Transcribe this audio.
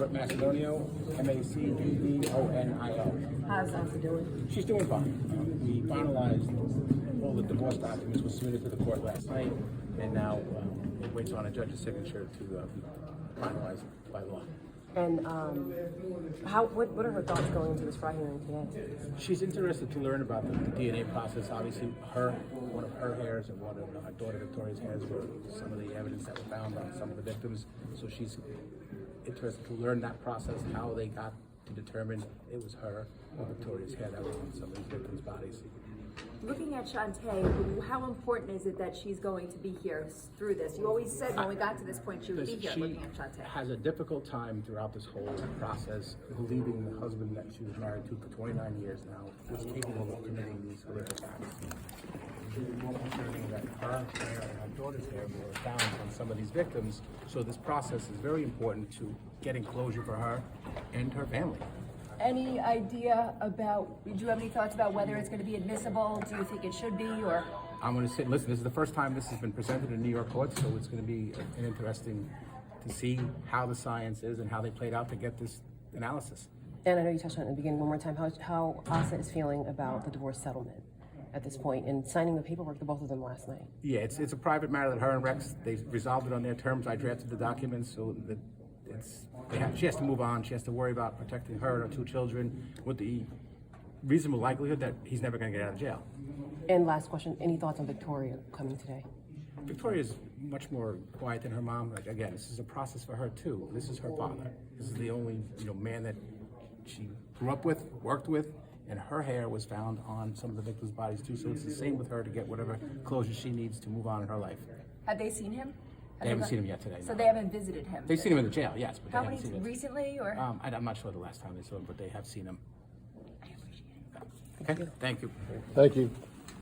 Macedonio, Macedonio. How's Elsa doing? She's doing fine. We finalized all the divorce documents were submitted to the court last night, and now it waits on a judge's signature to be finalized by law. And what are her thoughts going into this trial hearing today? She's interested to learn about the DNA process. Obviously, one of her hairs and one of her daughter Victoria's hairs were some of the evidence that were found on some of the victims. So she's interested to learn that process, how they got to determine it was her or Victoria's hair that was on some of these victims' bodies. Looking at Shantae, how important is it that she's going to be here through this? You always said when we got to this point she would be here. Looking at Shantae, she has a difficult time throughout this whole process, believing the husband that she was married to for 29 years now was capable of committing these horrific acts. It's more concerning that her hair and her daughter's hair were found on some of these victims, so this process is very important to getting closure for her and her family. any idea about? Do you have any thoughts about whether it's going to be admissible? Do you think it should be, or? I'm going to say, listen, this is the first time this has been presented in New York courts, so it's going to be an interesting to see how the science is and how they played out to get this analysis. And I know you touched on it in the beginning one more time, how Asa is feeling about the divorce settlement at this point and signing the paperwork, the both of them last night. Yeah, it's a private matter that her and Rex, they resolved it on their terms. I drafted the documents, so that she has to move on. She has to worry about protecting her and her two children with the reasonable likelihood that he's never going to get out of jail. And last question, any thoughts on Victoria coming today? Victoria's much more quiet than her mom. Like, again, this is a process for her too. This is her father. This is the only man that she grew up with, worked with, and her hair was found on some of the victims' bodies too. So it's the same with her to get whatever closure she needs to move on in her life. Have they seen him? They haven't seen him yet today. So no. They haven't visited him? They've seen him in the jail, yes, but How they many haven't seen him. Recently, or? I'm not sure the last time they saw him, but they have seen him. Okay, thank you. Thank you.